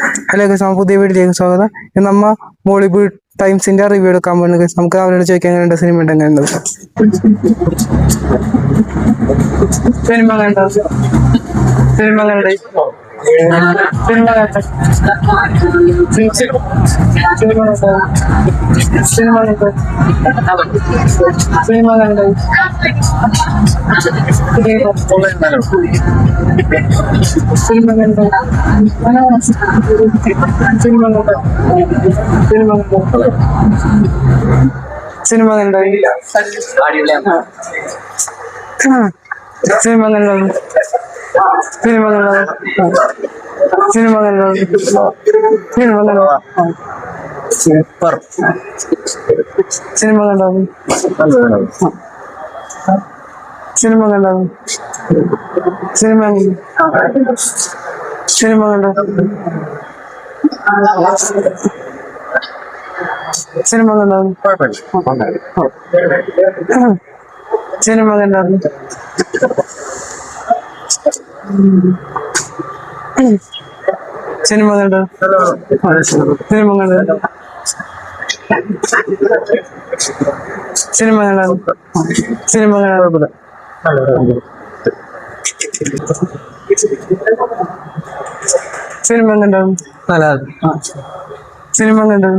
Hello guys, നമ്മൾ പുതിയ വീഡിയോയിലേക്ക് സ്വാഗതം. ഇന്ന് നമ്മ ബോളിവുഡ് ടൈംസിന്റെ റിവ്യൂ എടുക്കാൻ പോകുന്നത് ഗൈസ്. നമുക്ക് അവരോട് ചോദിക്കാൻ എങ്ങനെയുണ്ട് സിനിമ എങ്ങനെയുണ്ട്. സിനിമ കണ്ടോ? സിനിമ കണ്ടേ? സിനിമ കണ്ടോ? സിനിമ കണ്ടോ? സിനിമ കണ്ടോ? സിനിമ കണ്ടോ? സിനിമ കണ്ടോ? സിനിമ കണ്ടോ? സിനിമ കണ്ടോ? സിനിമ കണ്ടോ? സിനിമ കണ്ടോ? സിനിമ കണ്ടോ? സിനിമ കണ്ടോ? സിനിമ കണ്ടോ? സൂപ്പർ. സിനിമ കണ്ടോ? സിനിമ കണ്ടോ? സിനിമ സിനിമ കണ്ടോ? സിനിമ കണ്ടോ? സിനിമ കണ്ടോ? സിനിമ കണ്ടോ? സിനിമ കണ്ടോ? സിനിമ കണ്ടോ? സിനിമ കണ്ടോ? സിനിമ കണ്ടോ? സിനിമ കണ്ടോ?